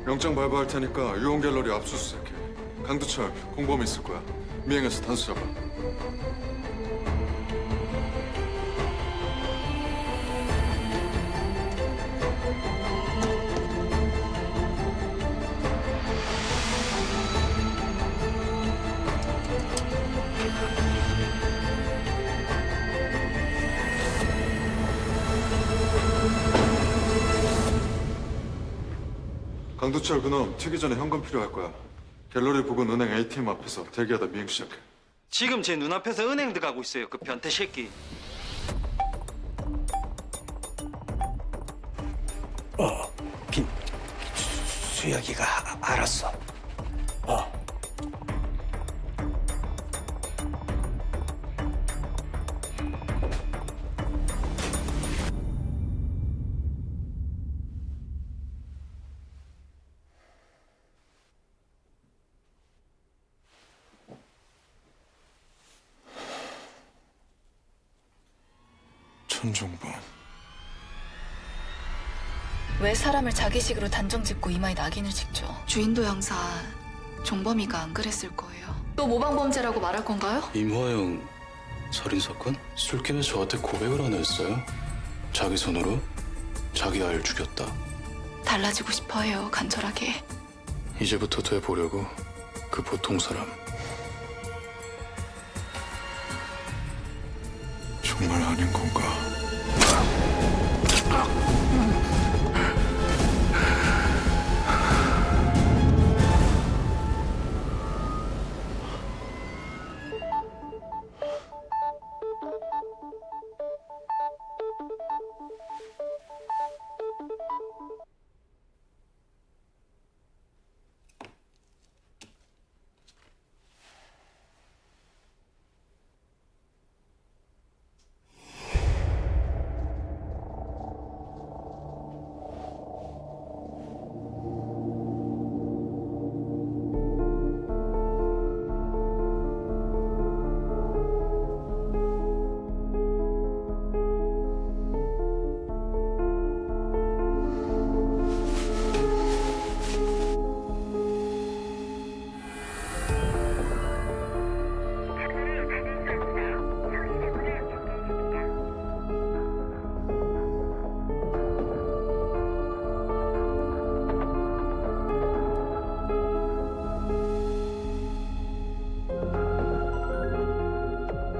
영장 발부할 테니까 유흥 갤러리 압수수색해. 강두철 공범 있을 거야. 미행해서 단수 잡아. 강두철 그놈 튀기 전에 현금 필요할 거야. 갤러리 부근 은행 ATM 앞에서 대기하다 미행 시작해. 지금 제 눈앞에서 은행 들어가고 있어요. 그 변태 새끼. 수혁이가 알았어. 천종범. 왜 사람을 자기식으로 단정짓고 이마에 낙인을 찍죠? 주인도 형사 종범이가 안 그랬을 거예요. 또 모방범죄라고 말할 건가요? 임화영 살인 사건? 술김에 저한테 고백을 하나 했어요. 자기 손으로 자기 아이를 죽였다. 달라지고 싶어 해요, 간절하게. 이제부터 돼 보려고 그 보통 사람. 정말 아닌 건가?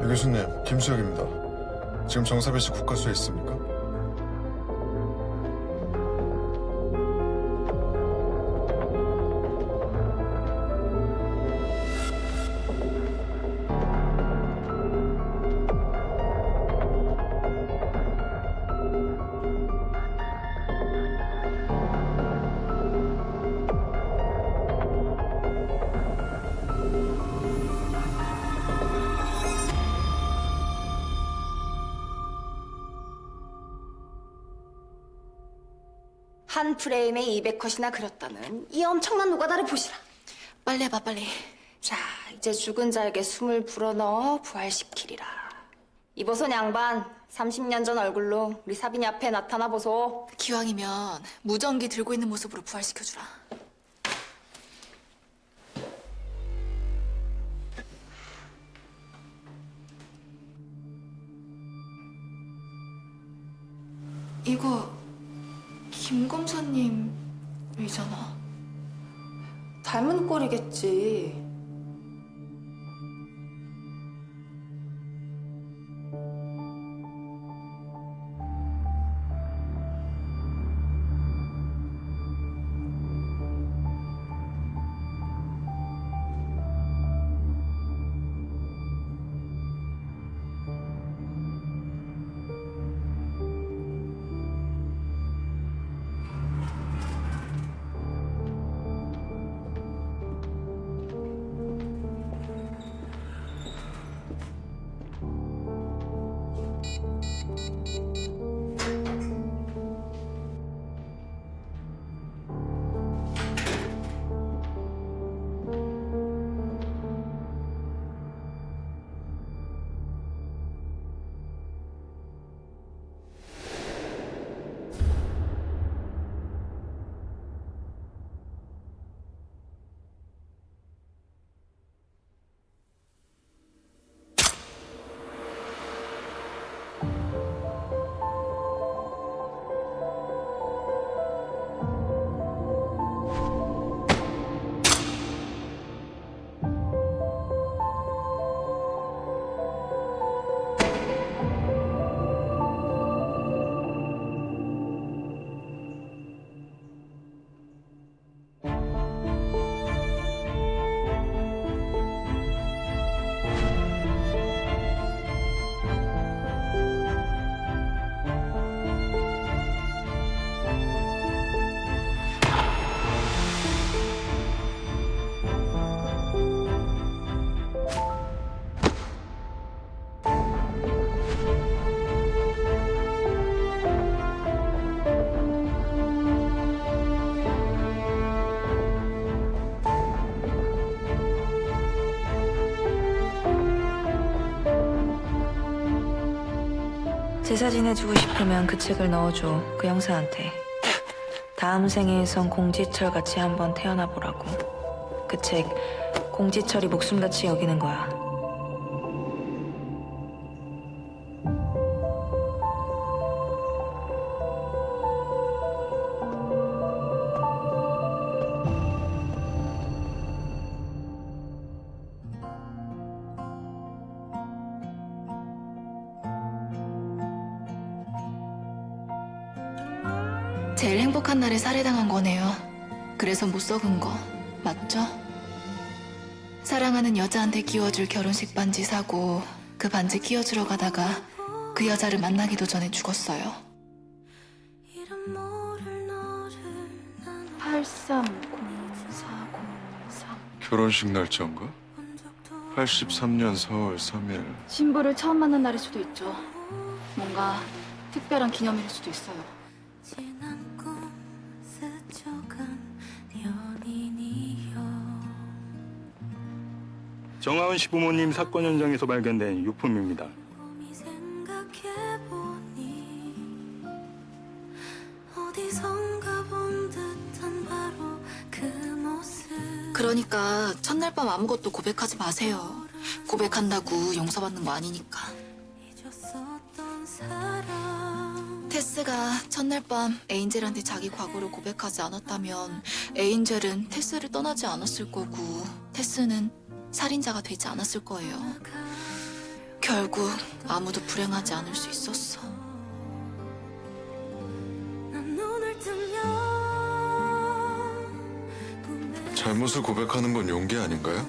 유 교수님, 김수혁입니다. 지금 정사배 씨 국가수에 있습니까? 한 프레임에 200컷이나 그렸다는 이 엄청난 노가다를 보시라. 빨리 해봐, 빨리. 자, 이제 죽은 자에게 숨을 불어넣어 부활시키리라. 이보선 양반, 30년 전 얼굴로 우리 사빈이 앞에 나타나 보소. 기왕이면 무전기 들고 있는 모습으로 부활시켜주라. 이거 김 검사님이잖아. 닮은 꼴이겠지. 제사 지내주고 싶으면 그 책을 넣어줘. 그 형사한테. 다음 생에선 공지철 같이 한번 태어나 보라고. 그 책 공지철이 목숨같이 여기는 거야. 제일 행복한 날에 살해당한 거네요. 그래서 못 썩은 거 맞죠? 사랑하는 여자한테 끼워줄 결혼식 반지 사고 그 반지 끼워주러 가다가 그 여자를 만나기도 전에 죽었어요. 830403 결혼식 날짜인가? 83년 4월 3일. 신부를 처음 만난 날일 수도 있죠. 뭔가 특별한 기념일일 수도 있어요. 정하은 시부모님 사건 현장에서 발견된 유품입니다. 그러니까 첫날 밤 아무것도 고백하지 마세요. 고백한다고 용서받는 거 아니니까. 테스가 첫날 밤 에인젤한테 자기 과거를 고백하지 않았다면 에인젤은 테스를 떠나지 않았을 거고 테스는 살인자가 되지 않았을 거예요. 결국 아무도 불행하지 않을 수 있었어. 잘못을 고백하는 건 용기 아닌가요?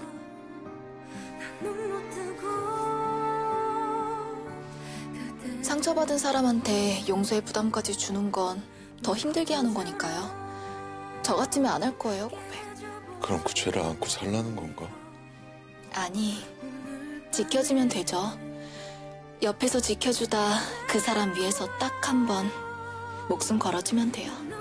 상처받은 사람한테 용서의 부담까지 주는 건 더 힘들게 하는 거니까요. 저 같으면 안 할 거예요, 고백. 그럼 그 죄를 안고 살라는 건가? 아니, 지켜주면 되죠. 옆에서 지켜주다 그 사람 위해서 딱 한 번 목숨 걸어주면 돼요. 음.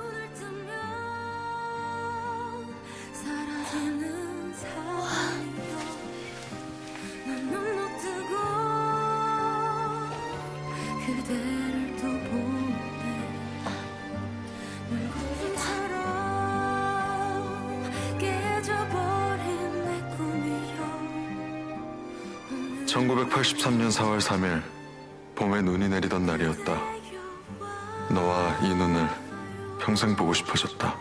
1983년 4월 3일 봄에 눈이 내리던 날이었다. 너와 이 눈을 평생 보고 싶어졌다.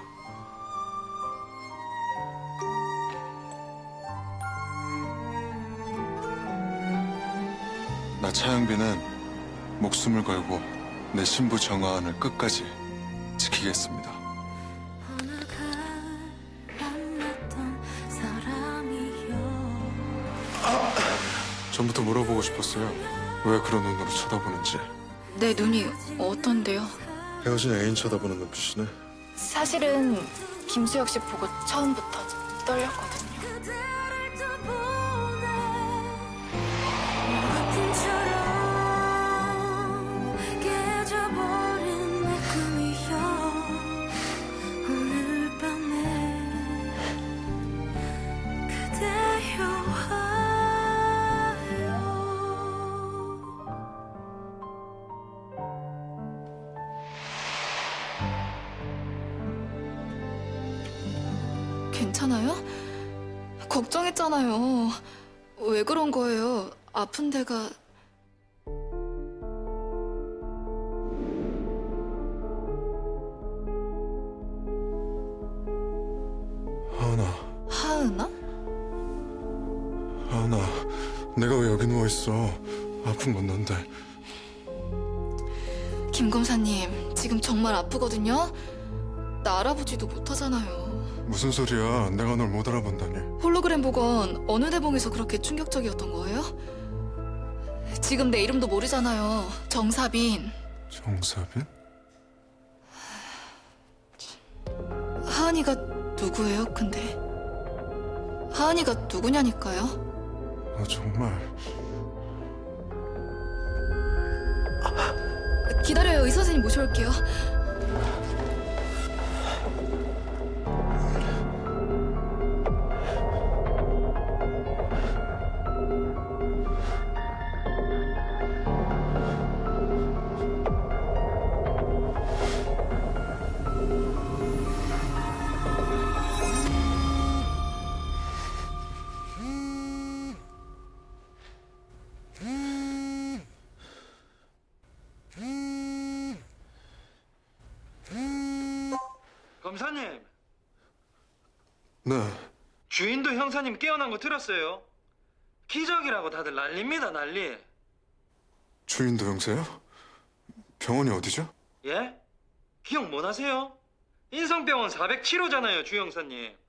나 차영빈은 목숨을 걸고 내 신부 정하은을 끝까지 지키겠습니다. 전부터 물어보고 싶었어요. 왜 그런 눈으로 쳐다보는지. 내 눈이 어떤데요? 헤어진 애인 쳐다보는 눈빛이네. 사실은 김수혁 씨 보고 처음부터 떨렸거든요. 괜찮아요? 걱정했잖아요. 왜 그런 거예요? 아픈 데가... 하은아, 하은아? 하은아, 내가 왜 여기 누워있어? 아픈 건 넌데. 김 검사님, 지금 정말 아프거든요? 나 알아보지도 못하잖아요. 무슨 소리야? 내가 널 못 알아본다니. 홀로그램 복원 어느 대봉에서 그렇게 충격적이었던 거예요? 지금 내 이름도 모르잖아요. 정사빈. 정사빈? 하은이가 누구예요, 근데? 하은이가 누구냐니까요? 너 정말... 기다려요, 의사 선생님 모셔올게요. 검사님, 네. 주인도 형사님 깨어난 거 들었어요? 기적이라고 다들 난립니다, 난리. 주인도 형사요? 병원이 어디죠? 예? 기억 못 하세요? 인성병원 407호잖아요, 주 형사님.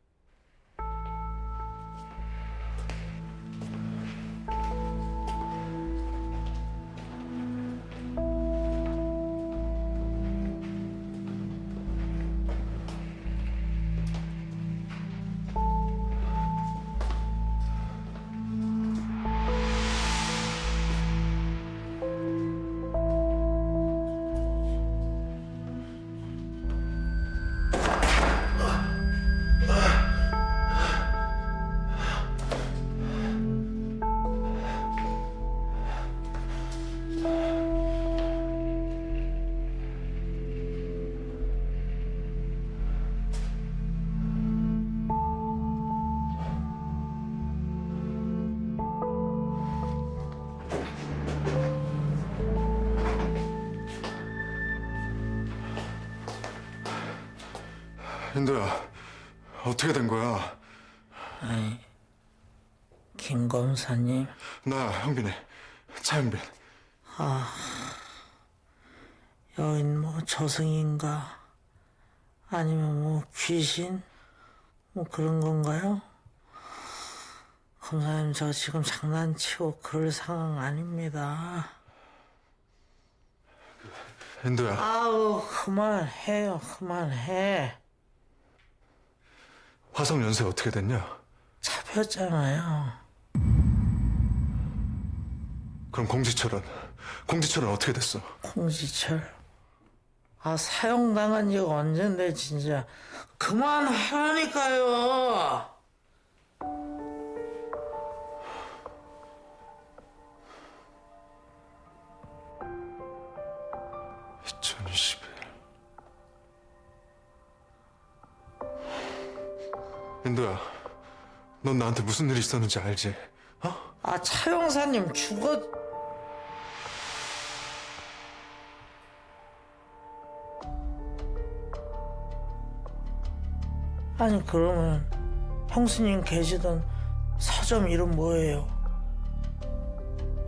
인도야, 어떻게 된 거야? 김 검사님, 나 형빈이, 차형빈. 여인 뭐 저승인가? 아니면 뭐 귀신? 뭐 그런 건가요? 검사님, 저 지금 장난치고 그럴 상황 아닙니다. 인도야, 아우, 그만해요, 그만해. 화성 연세 어떻게 됐냐? 잡혔잖아요. 그럼 공지철은? 공지철은 어떻게 됐어? 홍지철. 사형당한 지가 언젠데, 진짜. 그만하라니까요! 2021. 인도야, 넌 나한테 무슨 일이 있었는지 알지? 차 형사님 죽었... 아니, 그러면 형수님 계시던 서점 이름 뭐예요?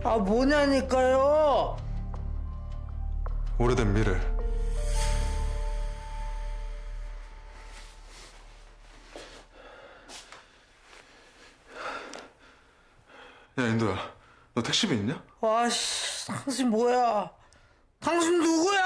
뭐냐니까요! 오래된 미래. 야, 인도야, 너 택시비 있냐? 와씨, 당신 뭐야? 당신 누구야?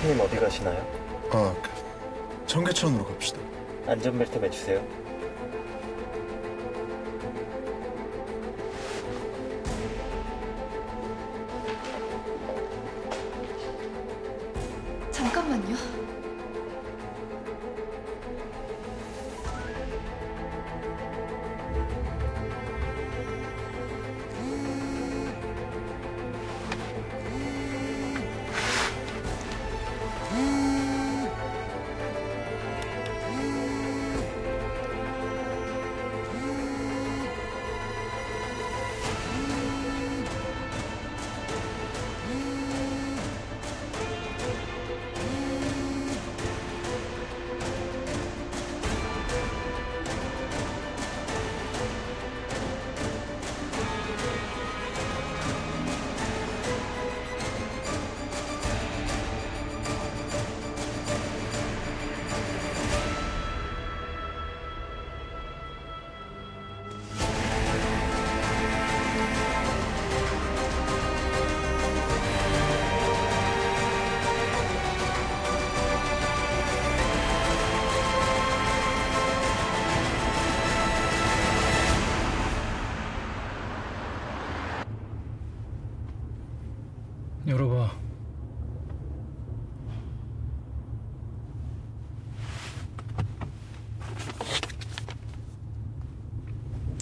손님 어디 가시나요? 청계천으로 갑시다. 안전벨트 매주세요. 잠깐만요.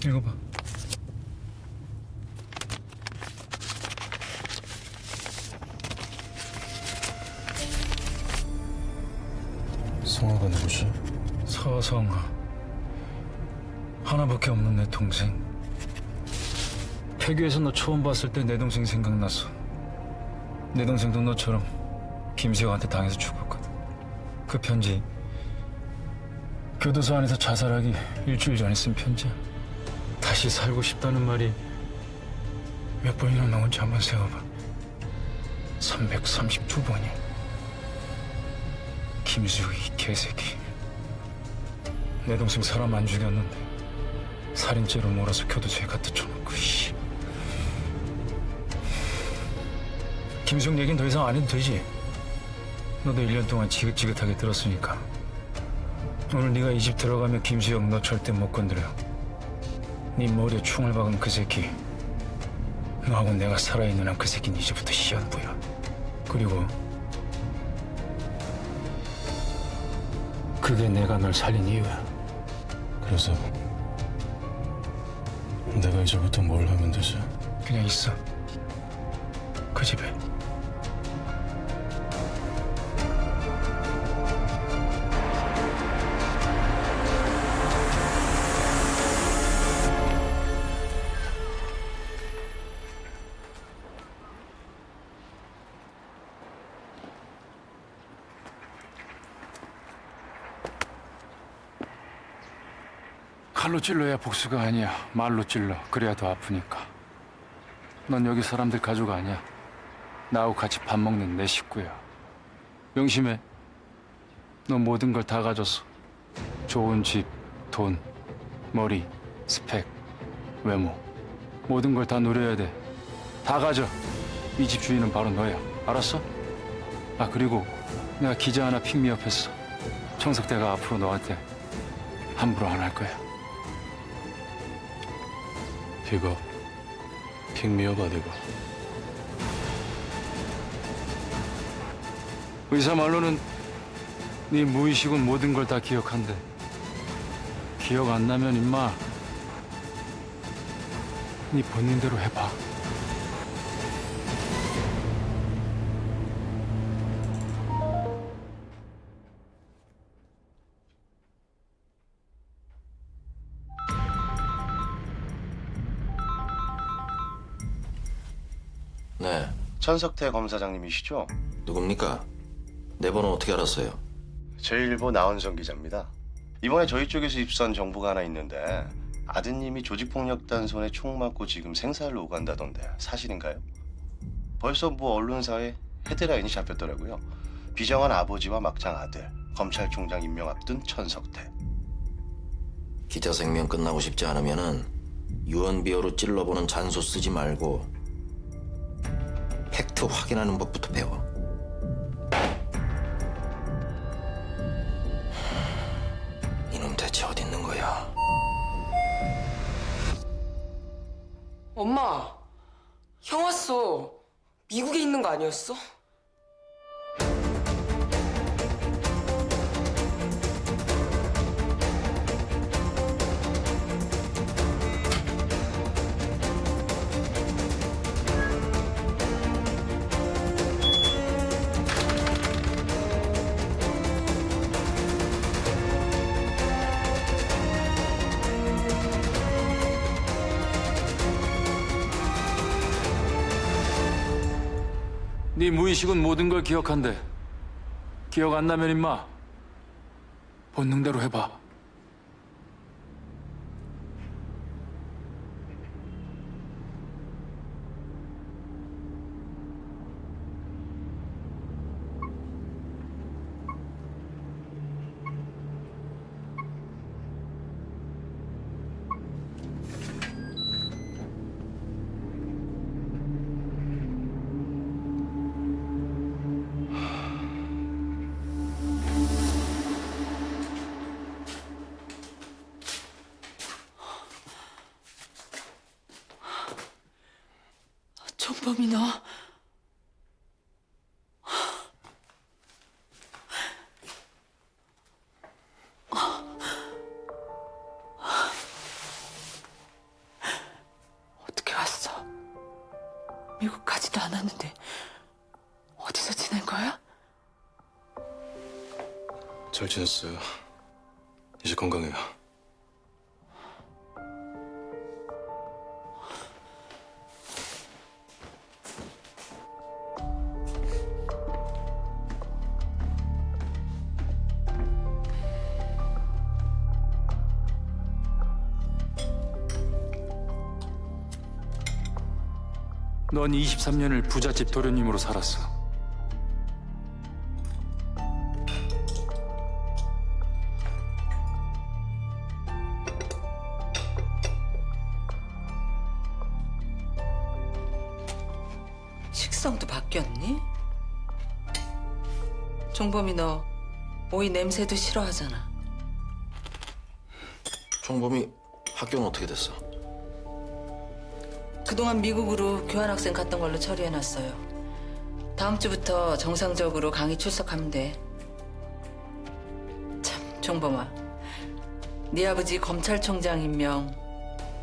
읽어봐. 성화가 누구지? 서성아. 하나밖에 없는 내 동생. 폐교에서 너 처음 봤을 때 내 동생 생각나서. 내 동생도 너처럼 김수영한테 당해서 죽었거든. 그 편지 교도소 안에서 자살하기 일주일 전에 쓴 편지야. 다시 살고 싶다는 말이 몇 번이나 나온지 한번 세어봐. 332번이. 김수영 이 개새끼. 내 동생 사람 안 죽였는데 살인죄로 몰아서 교도소에 갖다 쳐놓고 씨. 김수영 얘긴 더 이상 안 해도 되지. 너도 1년 동안 지긋지긋하게 들었으니까. 오늘 네가 이 집 들어가면 김수영 너 절대 못 건드려. 네 머리에 총을 박은 그 새끼. 너하고 내가 살아있는 한 그 새끼는 이제부터 시한부야. 그리고 그게 내가 널 살린 이유야. 그래서 내가 이제부터 뭘 하면 되지? 그냥 있어. 그 집에. 칼로 찔러야 복수가 아니야. 말로 찔러. 그래야 더 아프니까. 넌 여기 사람들 가족 아니야. 나하고 같이 밥 먹는 내 식구야. 명심해. 넌 모든 걸 다 가졌어. 좋은 집, 돈, 머리, 스펙, 외모. 모든 걸 다 누려야 돼. 다 가져. 이 집 주인은 바로 너야. 알았어? 아, 그리고 내가 기자 하나 픽미업했어. 청석대가 앞으로 너한테 함부로 안 할 거야. 픽업, 픽미업 어디가? 의사 말로는 네 무의식은 모든 걸 다 기억한대. 기억 안 나면 임마 네 본능대로 해봐. 네, 천석태 검사장님이시죠? 누굽니까? 내 번호 어떻게 알았어요? 제1보 나원성 기자입니다. 이번에 저희 쪽에서 입수한 정보가 하나 있는데 아드님이 조직폭력단 손에 총 맞고 지금 생사를 오간다던데 사실인가요? 벌써 뭐 언론사에 헤드라인이 잡혔더라고요. 비정한 아버지와 막장 아들, 검찰총장 임명 앞둔 천석태. 기자 생명 끝나고 싶지 않으면은 유언비어로 찔러보는 잔소 쓰지 말고 팩트 확인하는 법부터 배워. 이놈 대체 어디 있는 거야? 엄마, 형 왔어. 미국에 있는 거 아니었어? 네 무의식은 모든 걸 기억한대. 기억 안 나면 임마 본능대로 해봐. 정범이나 미국 가지도 않았는데 어디서 지낸 거야? 잘 지냈어요. 이제 건강해요. 넌 23년을 부잣집 도련님으로 살았어. 식성도 바뀌었니? 종범이 너 오이 냄새도 싫어하잖아. 종범이 학교는 어떻게 됐어? 그동안 미국으로 교환학생 갔던 걸로 처리해놨어요. 다음 주부터 정상적으로 강의 출석하면 돼. 참, 종범아. 네 아버지 검찰총장 임명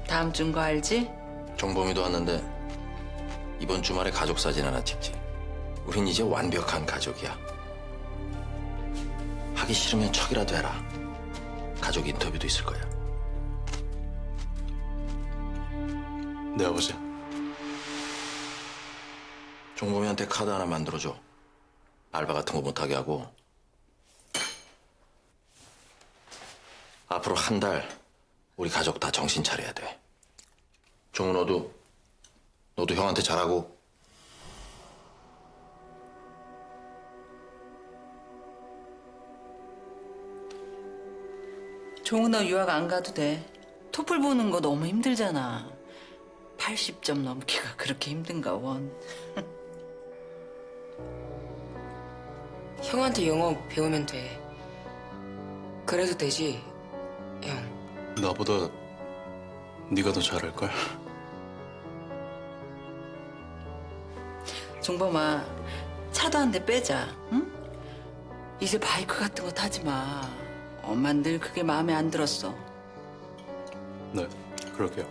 다음 주인 거 알지? 종범이도 왔는데 이번 주말에 가족 사진 하나 찍지. 우린 이제 완벽한 가족이야. 하기 싫으면 척이라도 해라. 가족 인터뷰도 있을 거야. 네, 아버지. 종범이한테 카드 하나 만들어줘. 알바 같은 거 못하게 하고. 앞으로 한 달 우리 가족 다 정신 차려야 돼. 종우 너도 형한테 잘하고. 종우 너 유학 안 가도 돼. 토플 보는 거 너무 힘들잖아. 80점 넘기가 그렇게 힘든가 원. 형한테 영어 배우면 돼. 그래도 되지, 형. 나보다 네가 더 잘할걸? 종범아, 차도 한 대 빼자, 응? 이제 바이크 같은 거 타지 마. 엄만 늘 그게 마음에 안 들었어. 네, 그럴게요.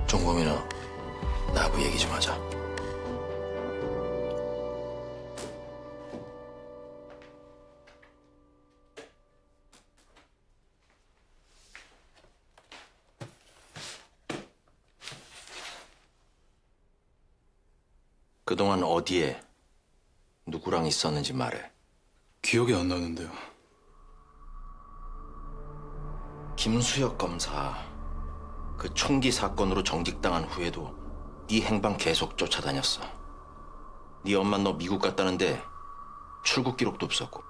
종범이나 나하고 얘기 좀 하자. 그동안 어디에 누구랑 있었는지 말해. 기억이 안 나는데요. 김수혁 검사 그 총기 사건으로 정직당한 후에도 네 행방 계속 쫓아다녔어. 네 엄마 너 미국 갔다는데 출국 기록도 없었고.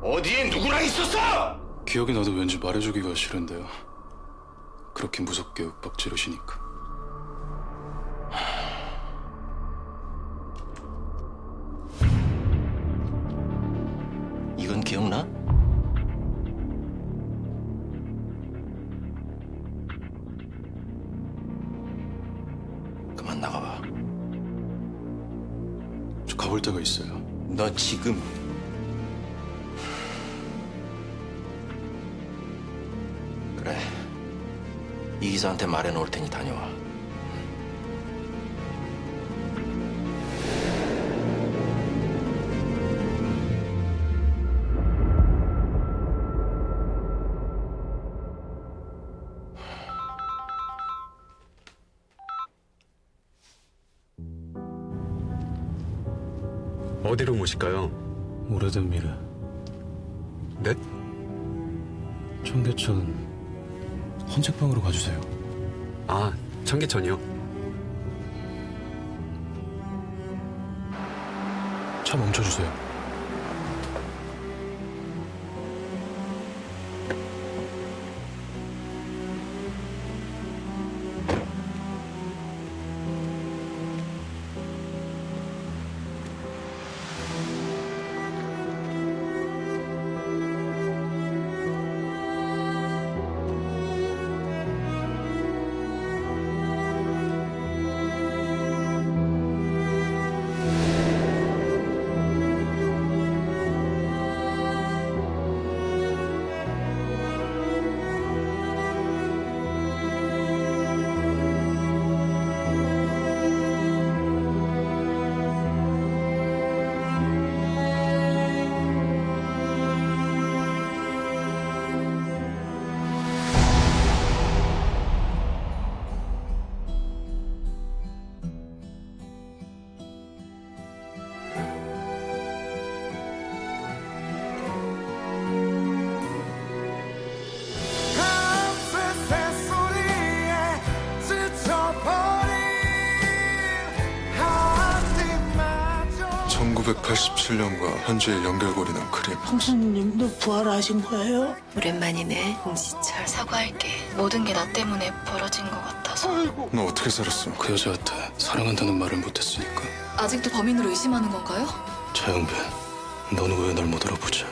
어디에 누구랑 있었어? 기억이 나도 왠지 말해주기가 싫은데요. 그렇게 무섭게 윽박 지르시니까. 이건 기억나? 그만 나가봐. 저 가볼 데가 있어요. 너 지금 그래. 이 기사한테 말해놓을 테니 다녀와. 어디로 모실까요? 오래된 미래. 네? 청계천 헌책방으로 가주세요. 아, 청계천이요? 차 멈춰주세요. 1987년과 현재의 연결고리는 그림. 형수님도 부활하신 거예요? 오랜만이네, 공지철. 사과할게. 모든 게 나 때문에 벌어진 것 같아서. 너 어떻게 살았어? 그 여자한테 사랑한다는 말을 못했으니까. 아직도 범인으로 의심하는 건가요? 차영빈, 너는 왜 날 못 알아보지?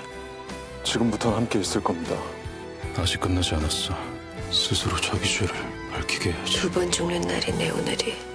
지금부터는 함께 있을 겁니다. 아직 끝나지 않았어. 스스로 자기 죄를 밝히게 해야지. 두 번 죽는 날이네 오늘이.